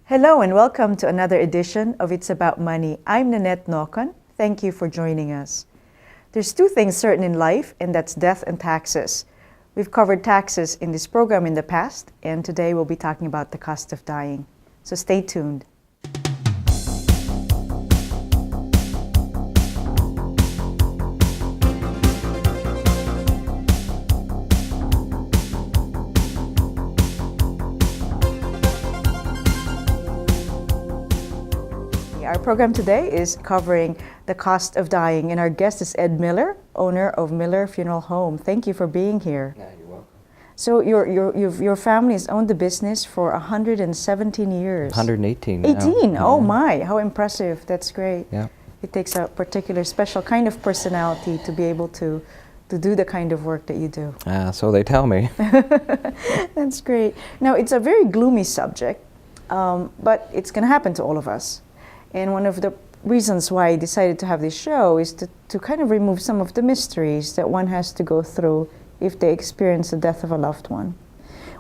Hello and welcome to another edition of It's About Money. I'm Nanette Nocon. Thank you for joining us. There's two things certain in life, and that's death and taxes. We've covered taxes in this program in the past, and today we'll be talking about the cost of dying. So stay tuned. Our program today is covering the cost of dying, and our guest is Ed Miller, owner of Miller Funeral Home. Thank you for being here. Yeah, you're welcome. So your family has owned the business for 117 years. 118 now. 18? Yeah. Oh my, how impressive. That's great. Yeah. It takes a particular special kind of personality to be able to do the kind of work that you do. So they tell me. That's great. Now, it's a very gloomy subject, but it's going to happen to all of us. And one of the reasons why I decided to have this show is to kind of remove some of the mysteries that one has to go through if they experience the death of a loved one.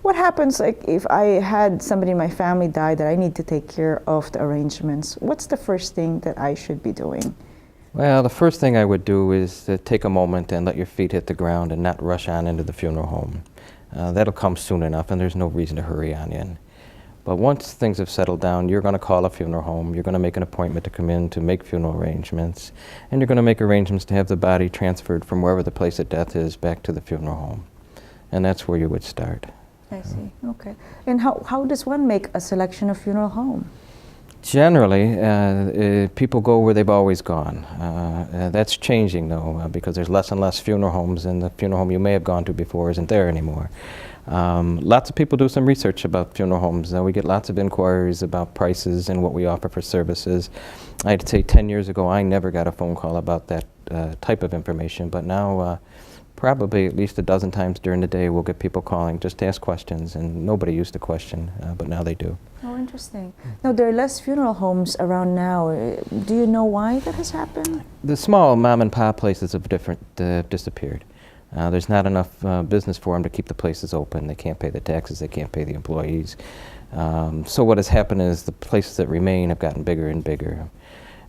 What happens like if I had somebody in my family die that I need to take care of the arrangements? What's the first thing that I should be doing? Well, the first thing I would do is to take a moment and let your feet hit the ground and not rush on into the funeral home. That'll come soon enough, and there's no reason to hurry on in. But once things have settled down, you're going to call a funeral home, you're going to make an appointment to come in to make funeral arrangements, and you're going to make arrangements to have the body transferred from wherever the place of death is back to the funeral home. And that's where you would start. I see, okay. And how does one make a selection of funeral home? Generally, people go where they've always gone. That's changing though, because there's less and less funeral homes, and the funeral home you may have gone to before isn't there anymore. Lots of people do some research about funeral homes. We get lots of inquiries about prices and what we offer for services. I'd say 10 years ago I never got a phone call about that type of information, but now probably at least a dozen times during the day we'll get people calling just to ask questions, and nobody used to question, but now they do. Oh, interesting. Now, there are less funeral homes around now. Do you know why that has happened? The small mom and pop places have disappeared. There's not enough business for them to keep the places open. They can't pay the taxes, they can't pay the employees. So what has happened is the places that remain have gotten bigger and bigger.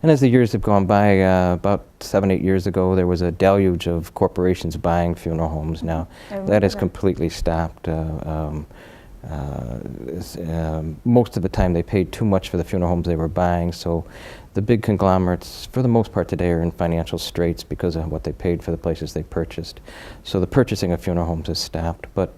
And as the years have gone by, about 7, 8 years ago, there was a deluge of corporations buying funeral homes. Now, that has completely stopped. Most of the time they paid too much for the funeral homes they were buying, so the big conglomerates, for the most part today, are in financial straits because of what they paid for the places they purchased. So the purchasing of funeral homes has stopped. But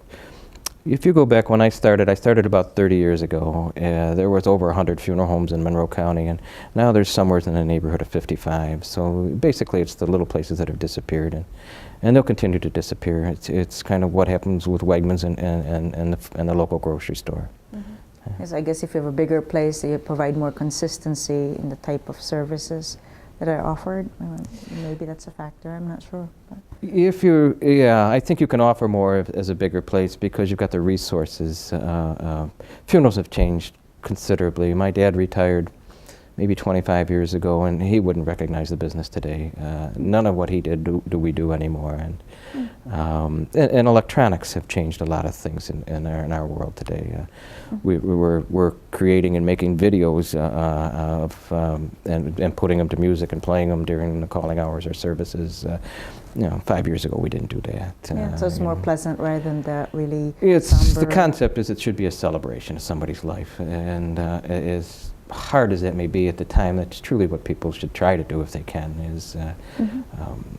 if you go back when I started about 30 years ago. There was over 100 funeral homes in Monroe County, and now there's somewhere in the neighborhood of 55. So basically it's the little places that have disappeared, and they'll continue to disappear. It's kind of what happens with Wegmans and the local grocery store. Mm-hmm. Yes, I guess if you have a bigger place, you provide more consistency in the type of services that are offered. Maybe that's a factor, I'm not sure. But. I think you can offer more as a bigger place because you've got the resources. Funerals have changed considerably. My dad retired maybe 25 years ago, and he wouldn't recognize the business today. None of what he did do we do anymore. And electronics have changed a lot of things in our world today. We're creating and making videos and putting them to music and playing them during the calling hours or services. 5 years ago we didn't do that. So it's more pleasant rather than the really somber. The concept is it should be a celebration of somebody's life, and as hard as that may be at the time, that's truly what people should try to do if they can.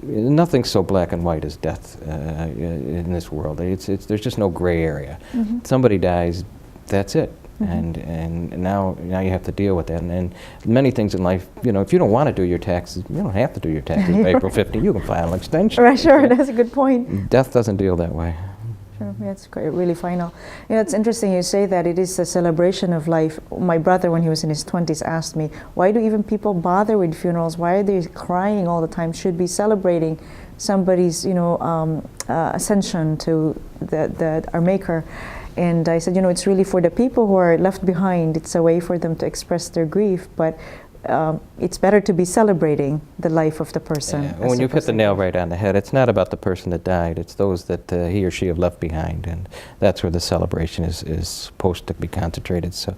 Nothing's so black and white as death in this world. There's just no gray area. Somebody dies, that's it. And now you have to deal with that. And many things in life, if you don't want to do your taxes, you don't have to do your taxes by April 15th. You can file an extension. Right, sure, that's a good point. Death doesn't deal that way. Sure, yeah, it's quite really final. It's interesting you say that it is a celebration of life. My brother, when he was in his 20s, asked me, why do even people bother with funerals? Why are they crying all the time? Should be celebrating somebody's, ascension to our Maker. And I said, it's really for the people who are left behind. It's a way for them to express their grief. But it's better to be celebrating the life of the person. Yeah, when you hit the nail right on the head, it's not about the person that died, it's those that he or she have left behind, and that's where the celebration is supposed to be concentrated. So,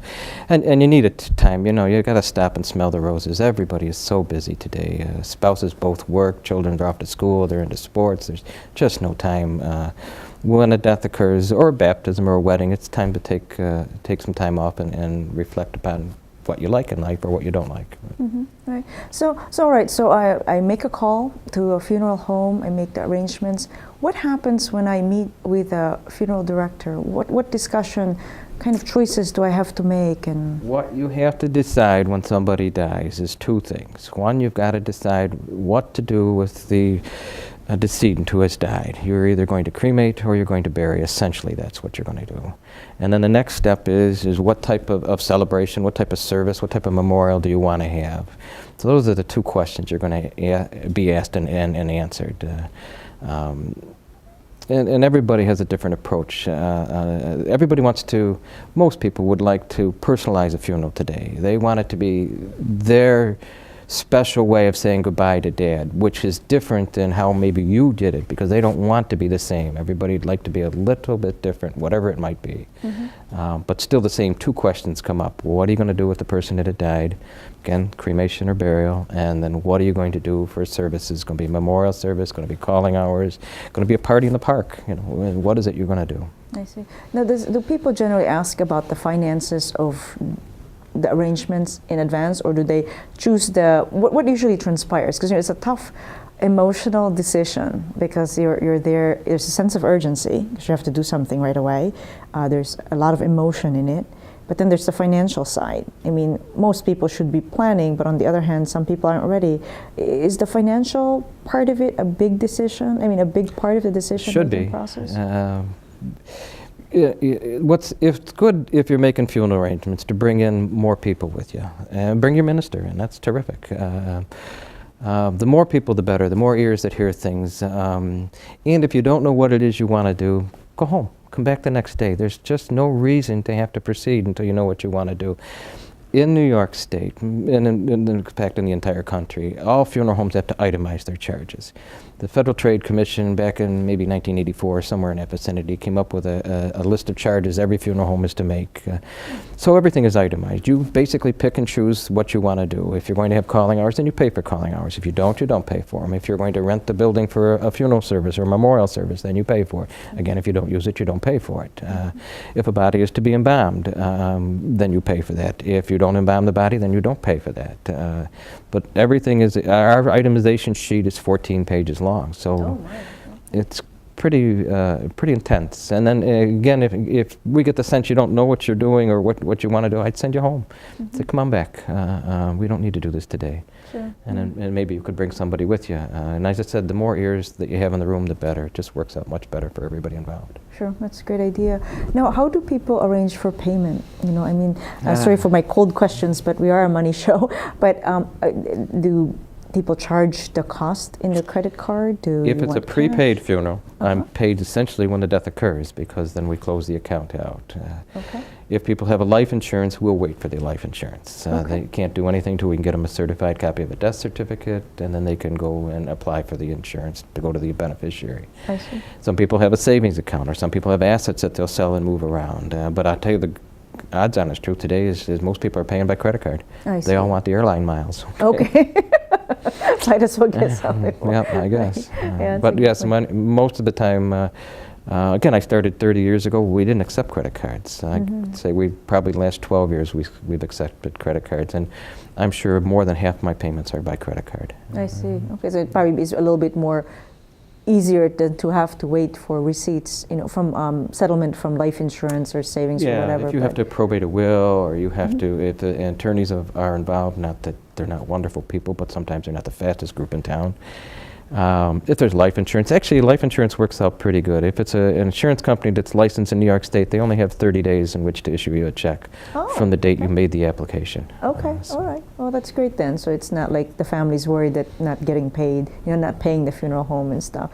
and you need a time, you know, you got to stop and smell the roses. Everybody is so busy today. Spouses both work, children are off to school, they're into sports, there's just no time. When a death occurs, or a baptism or a wedding, it's time to take some time off and reflect upon what you like in life or what you don't like. Right. So all right. So I make a call to a funeral home. I make the arrangements. What happens when I meet with a funeral director? What discussion, kind of choices do I have to make? And what you have to decide when somebody dies is two things. One, you've got to decide what to do with the decedent who has died. You're either going to cremate or you're going to bury. Essentially, that's what you're going to do. And then the next step is what type of celebration, what type of service, what type of memorial do you want to have? So those are the two questions you're going to be asked and answered. And everybody has a different approach. Everybody wants to, most people would like to personalize a funeral today. They want it to be their special way of saying goodbye to Dad, which is different than how maybe you did it, because they don't want to be the same. Everybody'd like to be a little bit different, whatever it might be. But still the same two questions come up. What are you going to do with the person that had died? Again, cremation or burial. And then what are you going to do for services? Going to be a memorial service, going to be calling hours, going to be a party in the park. You know, what is it you're going to do? I see. Now, do people generally ask about the finances of the arrangements in advance, or do they choose what usually transpires? Because it's a tough emotional decision, because you're there. There's a sense of urgency because you have to do something right away. There's a lot of emotion in it, but then there's the financial side. I mean, most people should be planning, but on the other hand, some people aren't ready. Is the financial part of it a big decision? I mean, a big part of the decision-making process? It's good if you're making funeral arrangements to bring in more people with you, and bring your minister in. That's terrific. The more people, the better. The more ears that hear things. And if you don't know what it is you want to do, go home. Come back the next day. There's just no reason to have to proceed until you know what you want to do. In New York State, and in fact in the entire country, all funeral homes have to itemize their charges. The Federal Trade Commission, back in maybe 1984, somewhere in that vicinity, came up with a list of charges every funeral home is to make. So everything is itemized. You basically pick and choose what you want to do. If you're going to have calling hours, then you pay for calling hours. If you don't pay for them. If you're going to rent the building for a funeral service or a memorial service, then you pay for it. Again, if you don't use it, you don't pay for it. If a body is to be embalmed, then you pay for that. If you don't embalm the body, then you don't pay for that. But everything is, our itemization sheet is 14 pages long, so it's pretty intense. And then again, if we get the sense you don't know what you're doing or what you want to do, I'd send you home. Say, come on back. We don't need to do this today. Sure. And maybe you could bring somebody with you. And as I said, the more ears that you have in the room, the better. It just works out much better for everybody involved. Sure, that's a great idea. Now, how do people arrange for payment? You know, I mean, sorry for my cold questions, but we are a money show. But do people charge the cost in their credit card? If it's a prepaid funeral, I'm paid essentially when the death occurs, because then we close the account out. If people have a life insurance, we'll wait for their life insurance. They can't do anything until we can get them a certified copy of a death certificate, and then they can go and apply for the insurance to go to the beneficiary. I see. Some people have a savings account, or some people have assets that they'll sell and move around. But I'll tell you, the odds honest truth today is most people are paying by credit card. They all want the airline miles. Okay. Might as well get something. Yeah, I guess. But yes, most of the time, again, I started 30 years ago. We didn't accept credit cards. I'd say probably the last 12 years we've accepted credit cards, and I'm sure more than half my payments are by credit card. I see. Okay, so it probably is a little bit more easier than to have to wait for receipts, you know, from settlement from life insurance or savings or whatever. Yeah, if you have to probate a will, or you have to, if the attorneys are involved, not that they're not wonderful people, but sometimes they're not the fastest group in town. If there's life insurance, actually life insurance works out pretty good. If it's an insurance company that's licensed in New York State, they only have 30 days in which to issue you a check from the date you made the application. Okay, all right. Well, that's great then. So it's not like the family's worried that not getting paid, not paying the funeral home and stuff.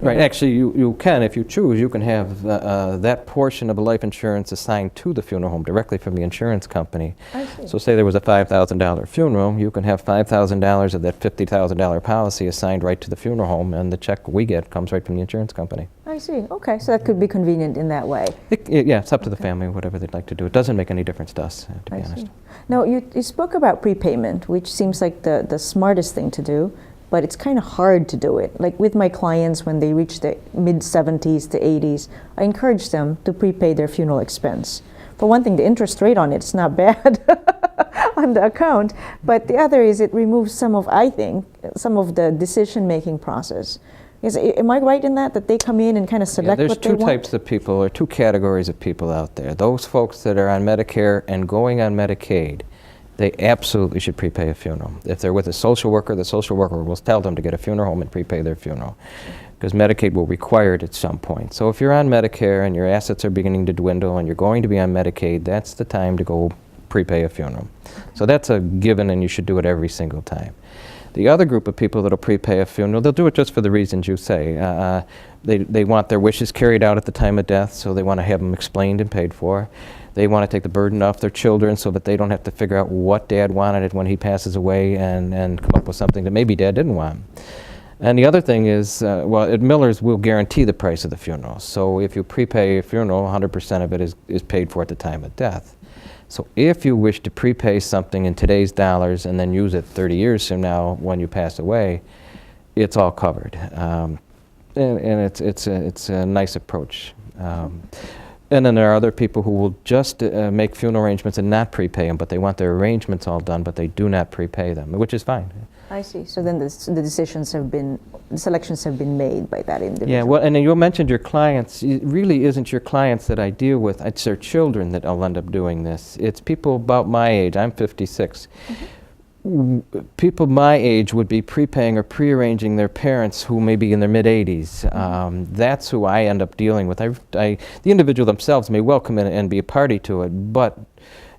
Right, actually you can, if you choose, you can have that portion of a life insurance assigned to the funeral home directly from the insurance company. I see. So say there was a $5,000 funeral, you can have $5,000 of that $50,000 policy assigned right to the funeral home, and the check we get comes right from the insurance company. I see. Okay, so that could be convenient in that way. Yeah, it's up to the family, whatever they'd like to do. It doesn't make any difference to us, to be honest. See. Now, you spoke about prepayment, which seems like the smartest thing to do, but it's kind of hard to do it. Like with my clients, when they reach the mid-70s to 80s, I encourage them to prepay their funeral expense. For one thing, the interest rate on it's not bad on the account, but the other is it removes some of the decision-making process. Am I right in that they come in and kind of select what they want? There's two types of people, or two categories of people out there. Those folks that are on Medicare and going on Medicaid, they absolutely should prepay a funeral. If they're with a social worker, the social worker will tell them to get a funeral home and prepay their funeral, because Medicaid will require it at some point. So if you're on Medicare and your assets are beginning to dwindle and you're going to be on Medicaid, that's the time to go prepay a funeral. So that's a given, and you should do it every single time. The other group of people that will prepay a funeral, they'll do it just for the reasons you say. They want their wishes carried out at the time of death, so they want to have them explained and paid for. They want to take the burden off their children so that they don't have to figure out what Dad wanted when he passes away and come up with something that maybe Dad didn't want. And the other thing is, at Miller's, we'll guarantee the price of the funeral. So if you prepay a funeral, 100% of it is paid for at the time of death. So if you wish to prepay something in today's dollars and then use it 30 years from now when you pass away, it's all covered. And it's a nice approach. And then there are other people who will just make funeral arrangements and not prepay them, but they want their arrangements all done, but they do not prepay them, which is fine. I see. So then the selections have been made by that individual. Yeah, well, and then you mentioned your clients. It really isn't your clients that I deal with. It's their children that I'll end up doing this. It's people about my age. I'm 56. People my age would be prepaying or prearranging their parents who may be in their mid-80s. That's who I end up dealing with. The individual themselves may well come in and be a party to it, but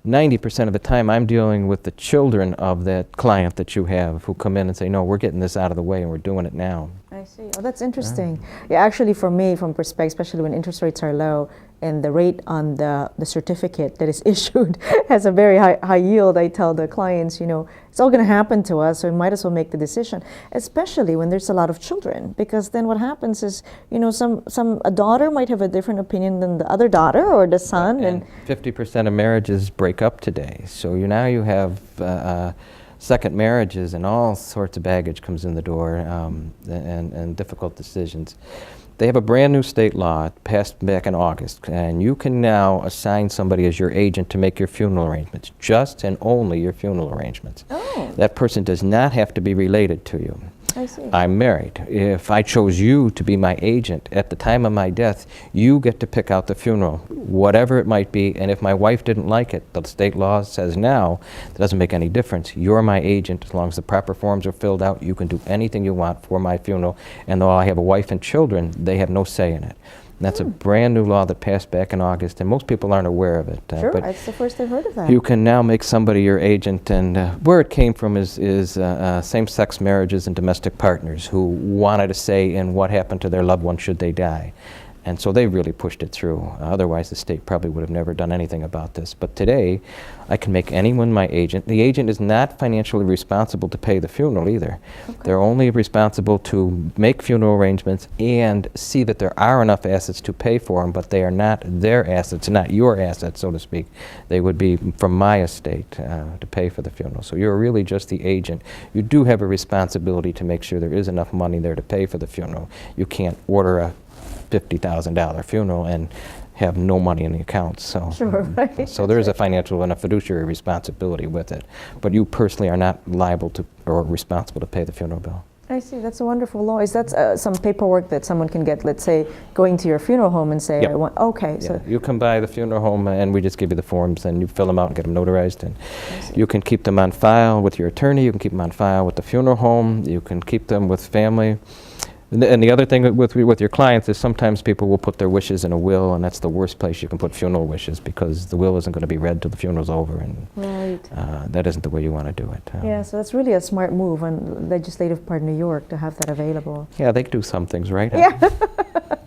90% of the time I'm dealing with the children of that client that you have who come in and say, no, we're getting this out of the way and we're doing it now. I see. Oh, that's interesting. Yeah, actually for me, from perspective, especially when interest rates are low and the rate on the certificate that is issued has a very high yield, I tell the clients, it's all going to happen to us, so we might as well make the decision, especially when there's a lot of children, because then what happens is, a daughter might have a different opinion than the other daughter or the son. And 50% of marriages break up today. So now you have second marriages, and all sorts of baggage comes in the door, and difficult decisions. They have a brand new state law passed back in August, and you can now assign somebody as your agent to make your funeral arrangements, just and only your funeral arrangements. Oh. That person does not have to be related to you. I see. I'm married. If I chose you to be my agent at the time of my death, you get to pick out the funeral, whatever it might be, and if my wife didn't like it, the state law says now, it doesn't make any difference. You're my agent. As long as the proper forms are filled out, you can do anything you want for my funeral, and though I have a wife and children, they have no say in it. And that's a brand new law that passed back in August, and most people aren't aware of it. Sure, but that's the first I've heard of that. you can now make somebody your agent, and where it came from is same-sex marriages and domestic partners who wanted a say in what happened to their loved one should they die. And so they really pushed it through. Otherwise, the state probably would have never done anything about this. But today, I can make anyone my agent. The agent is not financially responsible to pay the funeral either. Okay. They're only responsible to make funeral arrangements and see that there are enough assets to pay for them, but they are not their assets, not your assets, so to speak. They would be from my estate to pay for the funeral. So you're really just the agent. You do have a responsibility to make sure there is enough money there to pay for the funeral. You can't order a $50,000 funeral and have no money in the accounts. So, sure, right. So there is a financial and a fiduciary responsibility with it. But you personally are not liable to or responsible to pay the funeral bill. I see. That's a wonderful law. Is that some paperwork that someone can get, let's say, going to your funeral home and say, Yep. I want, okay. Yeah, So you come by the funeral home and we just give you the forms and you fill them out and get them notarized. And you can keep them on file with your attorney, you can keep them on file with the funeral home, you can keep them with family. And the other thing with your clients is sometimes people will put their wishes in a will, and that's the worst place you can put funeral wishes because the will isn't going to be read till the funeral's over, and right. that isn't the way you want to do it. Yeah, so that's really a smart move on the legislative part of New York to have that available. Yeah, they do some things right. Yeah,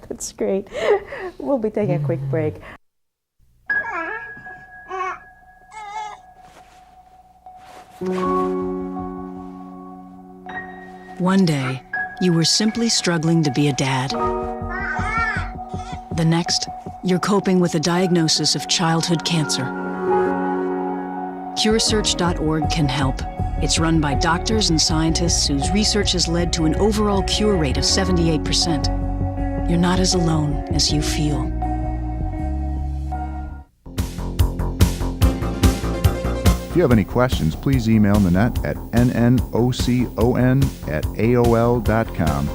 that's great. We'll be taking a quick break. One day, you were simply struggling to be a dad. The next, you're coping with a diagnosis of childhood cancer. CureSearch.org can help. It's run by doctors and scientists whose research has led to an overall cure rate of 78%. You're not as alone as you feel. If you have any questions, please email Nanette at nnocon@aol.com.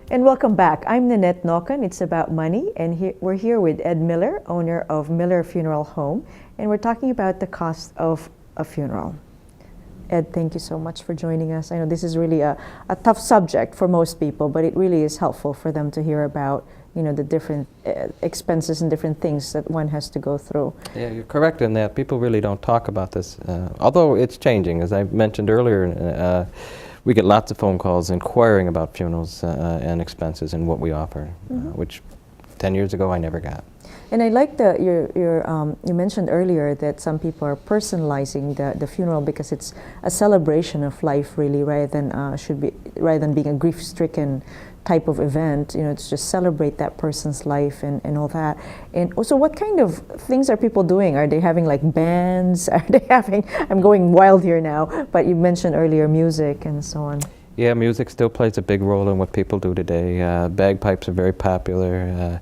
And welcome back. I'm Nanette Nocon. It's about money, and we're here with Ed Miller, owner of Miller Funeral Home, and we're talking about the cost of a funeral. Ed, thank you so much for joining us. I know this is really a tough subject for most people, but it really is helpful for them to hear about, the different expenses and different things that one has to go through. Yeah, you're correct in that. People really don't talk about this, although it's changing. As I mentioned earlier, we get lots of phone calls inquiring about funerals and expenses and what we offer, which 10 years ago I never got. And I like you mentioned earlier that some people are personalizing the funeral because it's a celebration of life, really, rather than being a grief-stricken type of event. It's just celebrate that person's life and all that. And also, what kind of things are people doing? Are they having like bands? Are they having? I'm going wild here now, but you mentioned earlier music and so on. Yeah, music still plays a big role in what people do today. Bagpipes are very popular.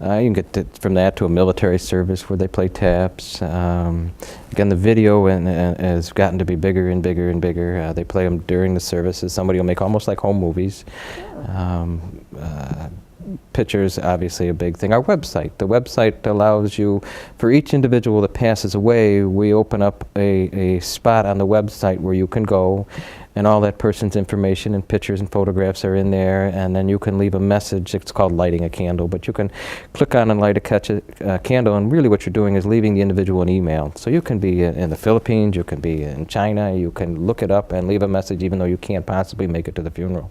You can get from that to a military service where they play taps. Again, the video has gotten to be bigger and bigger and bigger. They play them during the services. Somebody will make almost like home movies. Pictures, obviously a big thing. Our website. The website allows you, for each individual that passes away, we open up a spot on the website where you can go, and all that person's information and pictures and photographs are in there, and then you can leave a message. It's called lighting a candle, but you can click on and light a candle, and really what you're doing is leaving the individual an email. So you can be in the Philippines, you can be in China, you can look it up and leave a message even though you can't possibly make it to the funeral.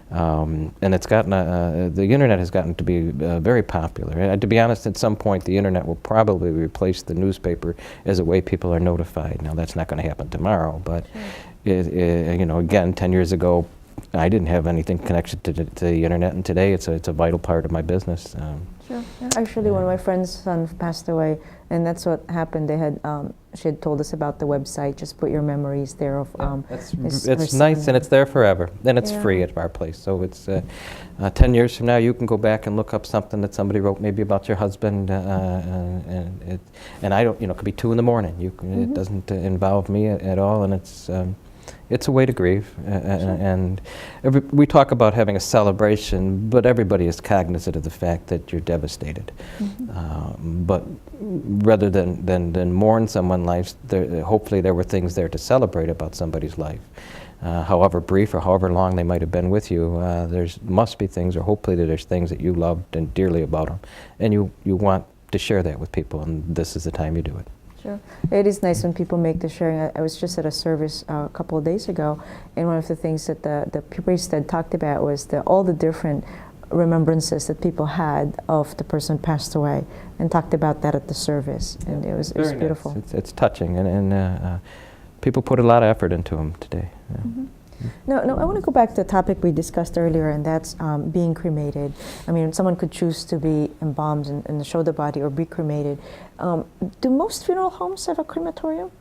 And it's gotten, the internet has gotten to be very popular. And to be honest, at some point the internet will probably replace the newspaper as a way people are notified. Now that's not going to happen tomorrow, but again, 10 years ago, I didn't have anything connected to the internet, and today it's a vital part of my business. Sure. Yeah. Actually, one of my friend's son passed away, and that's what happened. She had told us about the website. Just put your memories there of. It's nice, and it's there forever, and it's free at our place. So it's 10 years from now, you can go back and look up something that somebody wrote, maybe about your husband, and I don't, it could be 2 in the morning. It doesn't involve me at all, and it's a way to grieve, and we talk about having a celebration, but everybody is cognizant of the fact that you're devastated. But rather than mourn someone's life, hopefully there were things there to celebrate about somebody's life. However brief or however long they might have been with you, there must be things, or hopefully there's things that you loved and dearly about them, and you want to share that with people, and this is the time you do it. Sure. It is nice when people make the sharing. I was just at a service a couple of days ago, and one of the things that the priest had talked about was all the different remembrances that people had of the person passed away, and talked about that at the service, and it was beautiful. Nice. It's touching, and people put a lot of effort into them today. Yeah. No, I want to go back to the topic we discussed earlier, and that's being cremated. I mean, someone could choose to be embalmed and show the body or be cremated. Do most funeral homes have a crematorium?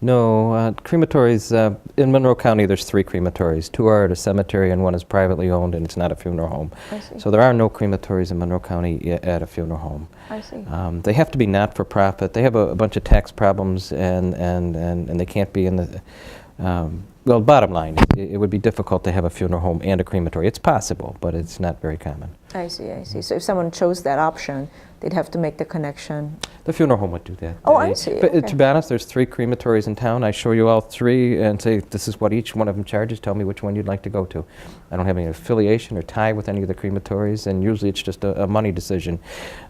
No, crematories, in Monroe County there's 3 crematories. 2 are at a cemetery and 1 is privately owned and it's not a funeral home. I see. So there are no crematories in Monroe County at a funeral home. I see. They have to be not-for-profit. They have a bunch of tax problems and they can't be in the, well, bottom line, it would be difficult to have a funeral home and a crematory. It's possible, but it's not very common. I see, I see. So if someone chose that option, they'd have to make the connection. The funeral home would do that. Oh, I see. But Okay. to be honest, there's 3 crematories in town. I show you all 3 and say, this is what each one of them charges. Tell me which one you'd like to go to. I don't have any affiliation or tie with any of the crematories, and usually it's just a money decision.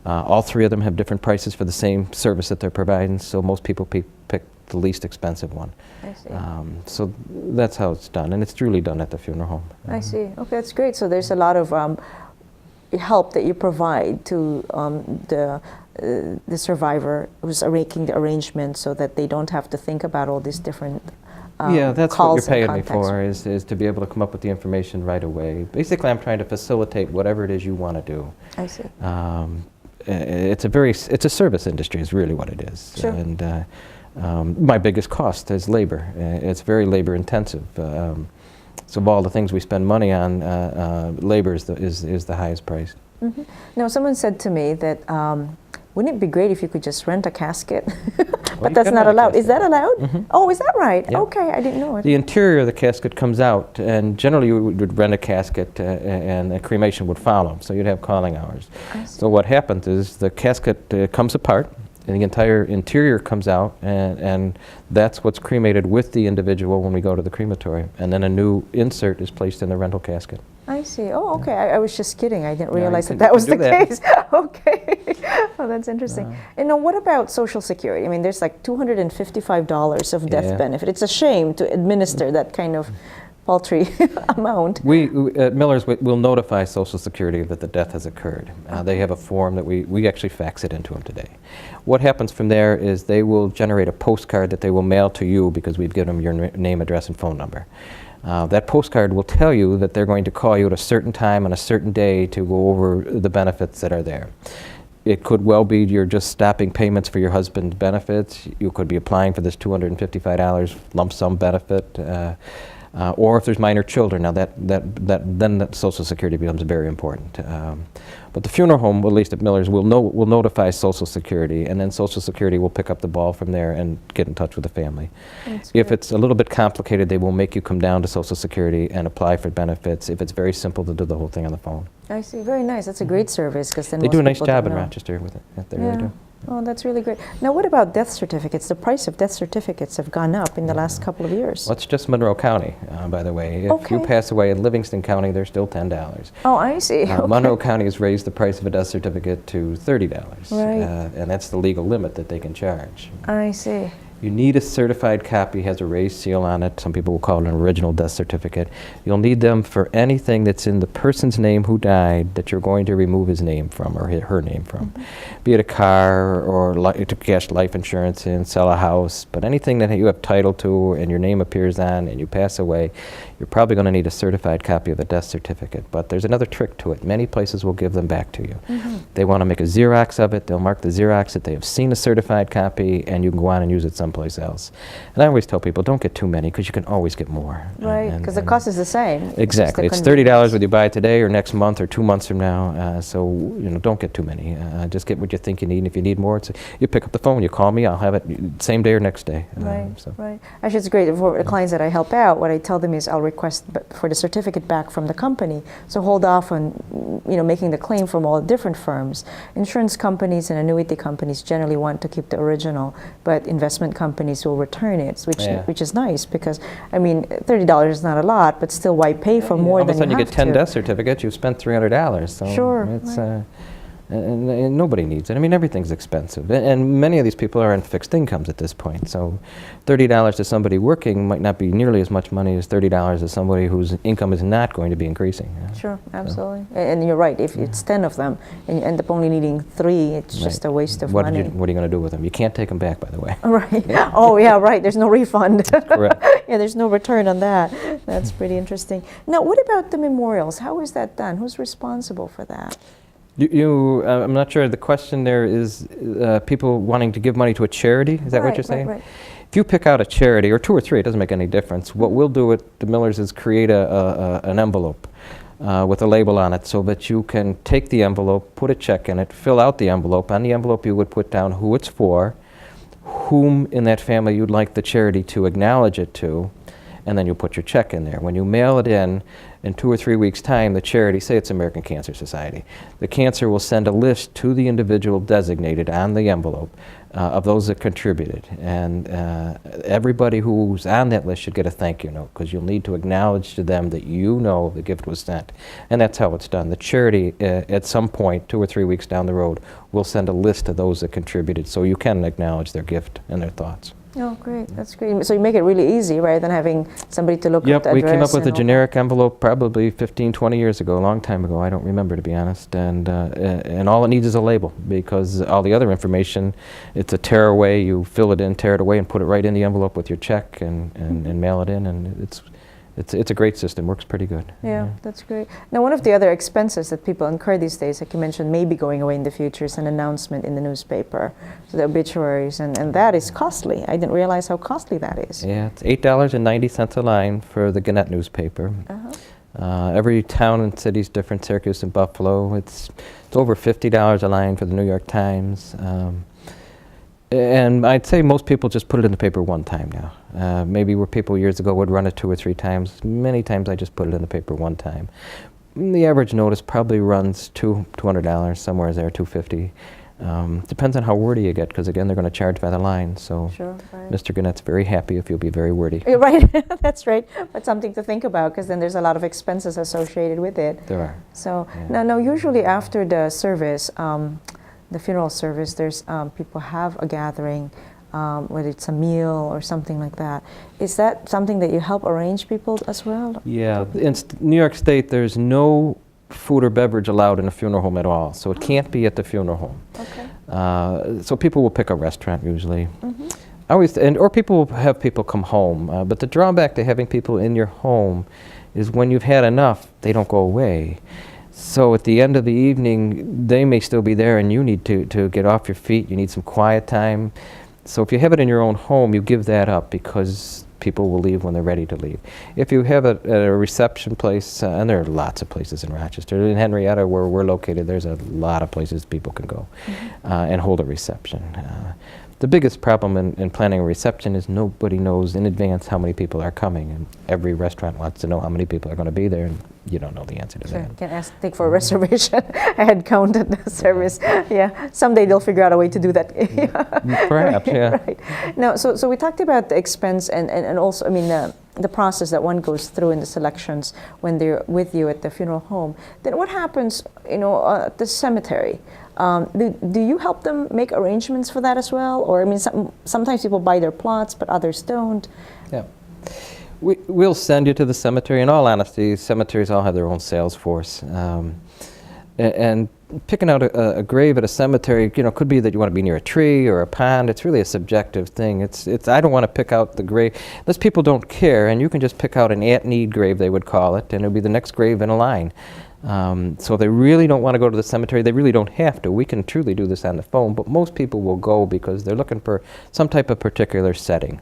All 3 of them have different prices for the same service that they're providing, so most people pick the least expensive one. I see. So that's how it's done, and it's truly done at the funeral home. I see. Okay, that's great. So there's a lot of help that you provide to the survivor who's making the arrangement, so that they don't have to think about all these different Yeah, that's what calls you're and paying me contacts. for, is to be able to come up with the information right away. Basically, I'm trying to facilitate whatever it is you want to do. I see. It's a service industry is really what it is. Sure. And my biggest cost is labor. It's very labor intensive. So of all the things we spend money on, labor is the highest price. Mm-hmm. Now, someone said to me that wouldn't it be great if you could just rent a casket? But you that's can not rent a allowed. Is that allowed? Mhm. Oh, is that right? Yeah. Okay, I didn't know it. The interior of the casket comes out, and generally you would rent a casket and a cremation would follow, so you'd have calling hours. I see. So what happens is the casket comes apart, and the entire interior comes out, and that's what's cremated with the individual when we go to the crematory. And then a new insert is placed in the rental casket. I see. Oh, okay. I was just kidding. I didn't No, you realize can- that you was can the do that. case. Okay. Oh, that's interesting. And now, what about Social Security? I mean, there's like $255 of death Yeah. benefit. It's a shame to administer that kind of paltry amount. We at Miller's will notify Social Security that the death has occurred. They have a form that we actually fax it into them today. What happens from there is they will generate a postcard that they will mail to you because we've given them your name, address, and phone number. That postcard will tell you that they're going to call you at a certain time on a certain day to go over the benefits that are there. It could well be you're just stopping payments for your husband's benefits. You could be applying for this $255 lump sum benefit. Or if there's minor children, now then that Social Security becomes very important. But the funeral home, at least at Miller's, will notify Social Security, and then Social Security will pick up the ball from there and get in touch with the family. That's If great. it's a little bit complicated, they will make you come down to Social Security and apply for benefits. If it's very simple, to do the whole thing on the phone. I see. Very nice. That's a great service, because then They most do a nice people job don't in know. Rochester with it. Yeah, they really do. Oh, that's really great. Now, what about death certificates? The price of death certificates have gone up in the last couple of years. Well, it's just Monroe County, by the way. If you Okay. pass away in Livingston County, they're still $10. Oh, I see. Okay. Monroe County has raised the price of a death certificate to $30. Right. And that's the legal limit that they can charge. I see. You need a certified copy, has a raised seal on it. Some people will call it an original death certificate. You'll need them for anything that's in the person's name who died that you're going to remove his name from or her name from. Be it a car or to cash life insurance in, sell a house, but anything that you have title to and your name appears on and you pass away, you're probably going to need a certified copy of the death certificate. But there's another trick to it. Many places will give them back to you. They want to make a Xerox of it. They'll mark the Xerox that they have seen a certified copy, and you can go on and use it someplace else. And I always tell people, don't get too many, because you can always get more. Right, because the cost is the same. It's just Exactly. the It's $30 convenience. whether you buy it today or next month or 2 months from now. So don't get too many. Just get what you think you need. And if you need more, you pick up the phone, you call me, I'll have it same day or next day. Right, So. right. Actually, it's great. For the clients that I help out, what I tell them is I'll request for the certificate back from the company. So hold off on, making the claim from all different firms. Insurance companies and annuity companies generally want to keep the original, but investment companies will return it, which is nice, because $30 is not a lot, but still, why pay for more All of a than sudden you you have get 10 to? death certificates, you've spent $300. So Sure, it's, right. and nobody needs it. Everything's expensive. And many of these people are on fixed incomes at this point. So $30 to somebody working might not be nearly as much money as $30 to somebody whose income is not going to be increasing. Sure, absolutely. And you're right, if it's 10 of them and you end up only needing 3, it's just a waste of money. What are you going to do with them? You can't take them back, by the way. Right. Oh, yeah, right. There's no refund. Correct. Yeah, there's no return on that. That's pretty interesting. Now, what about the memorials? How is that done? Who's responsible for that? I'm not sure. The question there is people wanting to give money to a charity. Is that what you're saying? Right. If you pick out a charity, or 2 or 3, it doesn't make any difference. What we'll do at the Millers is create an envelope with a label on it so that you can take the envelope, put a check in it, fill out the envelope. On the envelope you would put down who it's for, whom in that family you'd like the charity to acknowledge it to, and then you put your check in there. When you mail it in 2 or 3 weeks' time, the charity, say it's American Cancer Society, the cancer will send a list to the individual designated on the envelope of those that contributed. And everybody who's on that list should get a thank you note, because you'll need to acknowledge to them that you know the gift was sent. And that's how it's done. The charity, at some point, 2 or 3 weeks down the road, will send a list of those that contributed, so you can acknowledge their gift and their thoughts. Oh, great. That's great. So you make it really easy rather than having somebody to look up the address. Yep, we came up with a and all generic envelope probably 15, 20 years ago, a long time ago. I don't remember, to be honest. And all it needs is a label, because all the other information, it's a tear away. You fill it in, tear it away, and put it right in the envelope with your check and mail it in. And it's a great system. Works pretty good. Yeah, that's great. Now, one of the other expenses that people incur these days, like you mentioned, may be going away in the future, is an announcement in the newspaper, so the obituaries, and that is costly. I didn't realize how costly that is. Yeah, it's $8.90 a line for the Gannett newspaper. Every town and city is different. Syracuse and Buffalo, it's over $50 a line for the New York Times. And I'd say most people just put it in the paper one time now. Maybe where people years ago would run it 2 or 3 times. Many times I just put it in the paper one time. The average notice probably runs $200, somewhere there, $250. Depends on how wordy you get, because again, they're going to charge by the line. So Sure, right. Mr. Gannett's very happy if you'll be very wordy. You're right, that's right. But something to think about, because then there's a lot of expenses associated with it. There are. So Yeah. now usually after the service, the funeral service, there's people have a gathering, whether it's a meal or something like that. Is that something that you help arrange people as well? Yeah, in New York State, there's no food or beverage allowed in a funeral home at all, so it can't be at the funeral home. Okay. So people will pick a restaurant usually. Or people will have people come home. But the drawback to having people in your home is when you've had enough, they don't go away. So at the end of the evening, they may still be there, and you need to get off your feet. You need some quiet time. So if you have it in your own home, you give that up, because people will leave when they're ready to leave. If you have it at a reception place, and there are lots of places in Rochester, in Henrietta where we're located, there's a lot of places people can go and hold a reception. The biggest problem in planning a reception is nobody knows in advance how many people are coming, and every restaurant wants to know how many people are going to be there, and you don't know the answer to Sure. that. Can take for a reservation. I had counted the service. Yeah, someday they'll figure out a way to do that. Perhaps, yeah. Right. Now, so we talked about the expense and also, I mean, the process that one goes through in the selections when they're with you at the funeral home. Then what happens, at the cemetery? Do you help them make arrangements for that as well? Or, I mean, sometimes people buy their plots, but others don't. Yeah. We'll send you to the cemetery. In all honesty, cemeteries all have their own sales force. And picking out a grave at a cemetery, could be that you want to be near a tree or a pond. It's really a subjective thing. I don't want to pick out the grave. Unless people don't care, and you can just pick out an at-need grave, they would call it, and it'll be the next grave in a line. So if they really don't want to go to the cemetery, they really don't have to. We can truly do this on the phone, but most people will go because they're looking for some type of particular setting.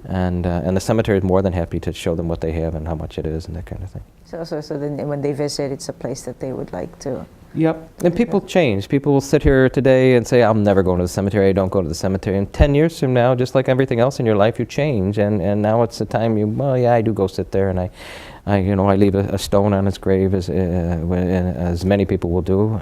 And the cemetery is more than happy to show them what they have and how much it is and that kind of thing. So then when they visit, it's a place that they would like to. Yep, and people change. People will sit here today and say, I'm never going to the cemetery, I don't go to the cemetery. And 10 years from now, just like everything else in your life, you change. And now it's the time I do go sit there, and I leave a stone on his grave, as many people will do,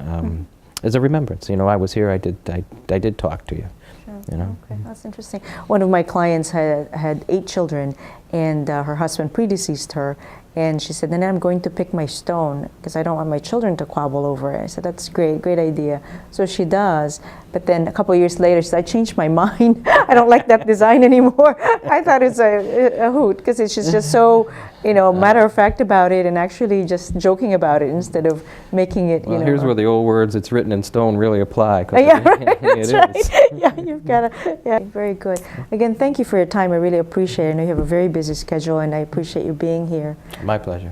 as a remembrance. I was here, I did talk to you. Sure. Okay, that's interesting. One of my clients had 8 children, and her husband predeceased her. And she said, then I'm going to pick my stone because I don't want my children to quabble over it. I said, that's great idea. So she does. But then a couple of years later, she said, I changed my mind. I don't like that design anymore. I thought it's a hoot because she's just so, matter of fact about it and actually just joking about it instead of making it, Well, here's where the old words, it's written in stone, really apply. Yeah, right. That's it right. is. Yeah, you've got to. Yeah, very good. Again, thank you for your time. I really appreciate it. I know you have a very busy schedule, and I appreciate you being here. My pleasure.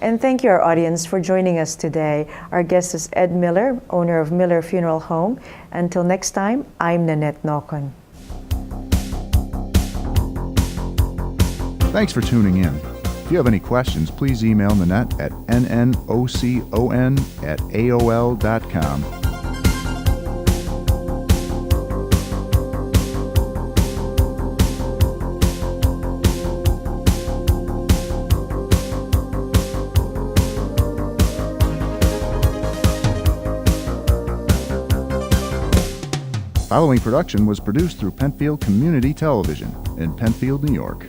And thank you, our audience, for joining us today. Our guest is Ed Miller, owner of Miller Funeral Home. Until next time, I'm Nanette Nocon. Thanks for tuning in. If you have any questions, please email Nanette at nnocon@aol.com. Following production was produced through Penfield Community Television in Penfield, New York.